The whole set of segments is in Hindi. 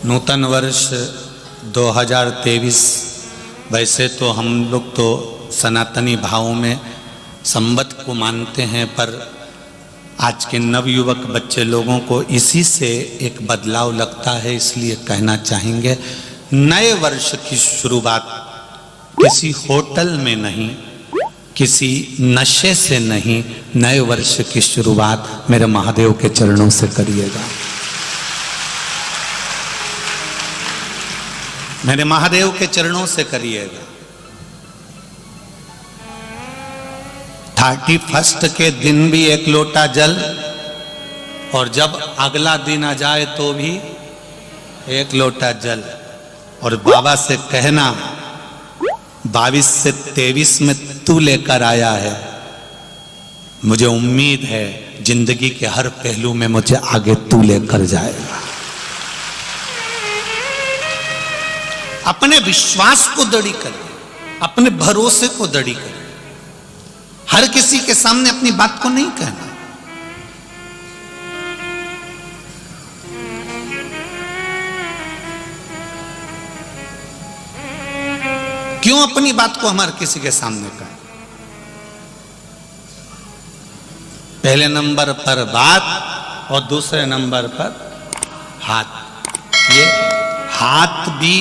नूतन वर्ष 2023 वैसे तो हम लोग तो सनातनी भावों में संवत को मानते हैं, पर आज के नवयुवक बच्चे लोगों को इसी से एक बदलाव लगता है, इसलिए कहना चाहेंगे नए वर्ष की शुरुआत किसी होटल में नहीं, किसी नशे से नहीं, नए वर्ष की शुरुआत मेरे महादेव के चरणों से करिएगा। मेरे महादेव के चरणों से करिएगा। 31 के दिन भी एक लोटा जल, और जब अगला दिन आ जाए तो भी एक लोटा जल, और बाबा से कहना 22 से 23 में तू लेकर आया है, मुझे उम्मीद है जिंदगी के हर पहलू में मुझे आगे तू लेकर जाएगा। अपने विश्वास को दृढ़ करें, अपने भरोसे को दृढ़ करें। हर किसी के सामने अपनी बात को नहीं कहना। क्यों अपनी बात को हम हर किसी के सामने कहें? पहले नंबर पर बात और दूसरे नंबर पर हाथ। ये हाथ भी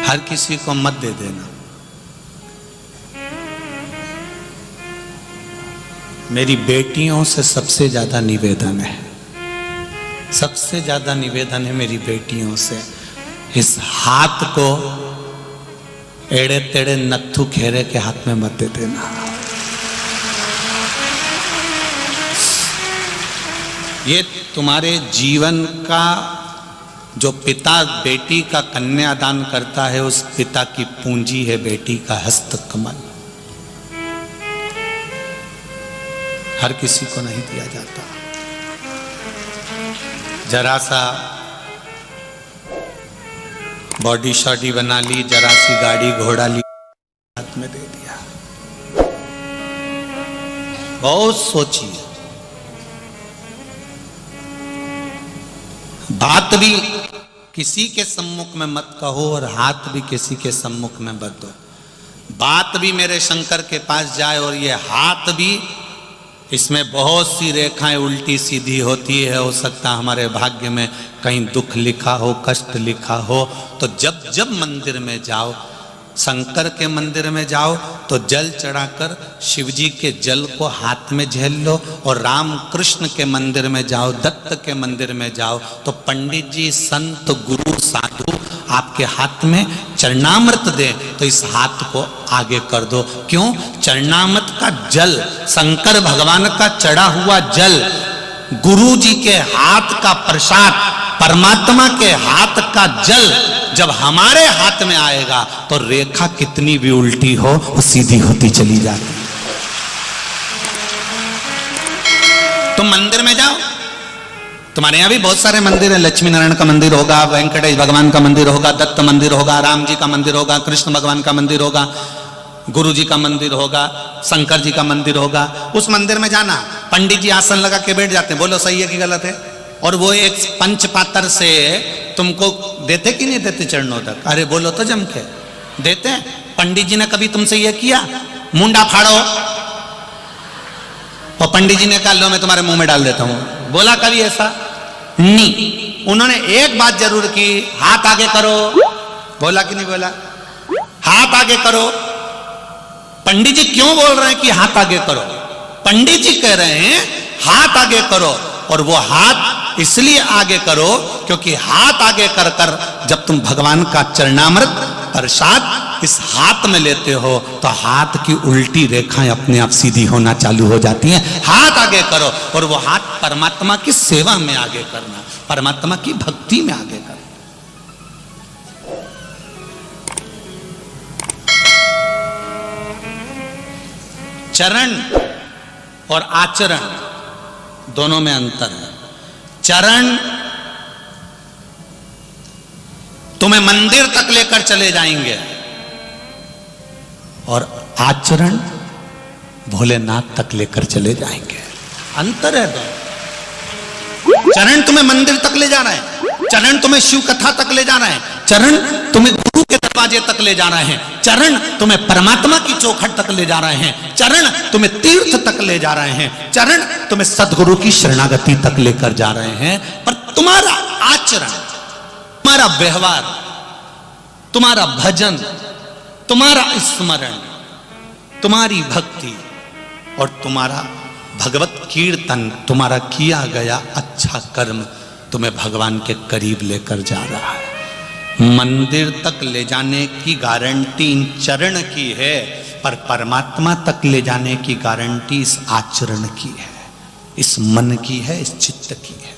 हर किसी को मत दे देना। मेरी बेटियों से सबसे ज्यादा निवेदन है, सबसे ज्यादा निवेदन है मेरी बेटियों से, इस हाथ को एड़े तेड़े नत्थु खेरे के हाथ में मत दे देना। ये तुम्हारे जीवन का जो पिता बेटी का कन्यादान करता है, उस पिता की पूंजी है बेटी का हस्त कमल। हर किसी को नहीं दिया जाता। जरा सा बॉडी शॉडी बना ली, जरा सी गाड़ी घोड़ा ली, हाथ में दे दिया। बहुत सोचिए, बात भी किसी के सम्मुख में मत कहो और हाथ भी किसी के सम्मुख में मत दो। बात भी मेरे शंकर के पास जाए और ये हाथ भी, इसमें बहुत सी रेखाएं उल्टी सीधी होती है। हो सकता हमारे भाग्य में कहीं दुख लिखा हो, कष्ट लिखा हो, तो जब जब मंदिर में जाओ, शंकर के मंदिर में जाओ तो जल चढ़ाकर शिव जी के जल को हाथ में झेल लो, और राम कृष्ण के मंदिर में जाओ, दत्त के मंदिर में जाओ तो पंडित जी, संत, गुरु, साधु आपके हाथ में चरणामृत दे, तो इस हाथ को आगे कर दो। क्यों? चरणामृत का जल, शंकर भगवान का चढ़ा हुआ जल, गुरु जी के हाथ का प्रसाद, परमात्मा के हाथ का जल जब हमारे हाथ में आएगा तो रेखा कितनी भी उल्टी हो वो सीधी होती चली जाती। तुम मंदिर में जाओ, तुम्हारे यहां भी बहुत सारे मंदिर हैं। लक्ष्मी नारायण का मंदिर होगा, वेंकटेश भगवान का मंदिर होगा, दत्त मंदिर होगा, राम जी का मंदिर होगा, कृष्ण भगवान का मंदिर होगा, गुरु जी का मंदिर होगा, शंकर जी का मंदिर होगा। उस मंदिर में जाना, पंडित जी आसन लगा के बैठ जाते हैं, बोलो सही है कि गलत है? और वो एक पंचपात्र से तुमको देते कि नहीं देते चरणों तक? अरे बोलो तो जम के देते हैं। पंडित जी ने कभी तुमसे ये किया, मुंडा फाड़ो, और पंडित जी ने कहा लो मैं तुम्हारे मुंह में डाल देता हूं, बोला कभी ऐसा? नहीं। उन्होंने एक बात जरूर की, हाथ आगे करो, बोला कि नहीं बोला? हाथ आगे करो। पंडित जी क्यों बोल रहे हैं कि हाथ आगे करो? पंडित जी कह रहे हैं हाथ आगे करो, और वो हाथ इसलिए आगे करो क्योंकि हाथ आगे कर कर जब तुम भगवान का चरणामृत प्रसाद इस हाथ में लेते हो तो हाथ की उल्टी रेखाएं अपने आप सीधी होना चालू हो जाती हैं। हाथ आगे करो, और वो हाथ परमात्मा की सेवा में आगे करना, परमात्मा की भक्ति में आगे करना। चरण और आचरण दोनों में अंतर है। चरण तुम्हें मंदिर तक लेकर चले जाएंगे, और आचरण भोलेनाथ तक लेकर चले जाएंगे। अंतर है दोनों। चरण तुम्हें मंदिर तक ले जाना है, चरण तुम्हें शिव कथा तक ले जाना है, चरण तुम्हें गुरु के दरवाजे तक ले जा रहे हैं, चरण तुम्हें परमात्मा की चौखट तक ले जा रहे हैं, चरण तुम्हें तीर्थ तक ले जा रहे हैं, चरण तुम्हें सदगुरु की शरणागति तक लेकर जा रहे हैं। पर तुम्हारा आचरण, तुम्हारा व्यवहार, तुम्हारा भजन, तुम्हारा स्मरण, तुम्हारी भक्ति और तुम्हारा भगवत कीर्तन, तुम्हारा किया गया अच्छा कर्म तुम्हें भगवान के करीब लेकर जा रहा है। मंदिर तक ले जाने की गारंटी इन चरण की है, पर परमात्मा तक ले जाने की गारंटी इस आचरण की है, इस मन की है, इस चित्त की है।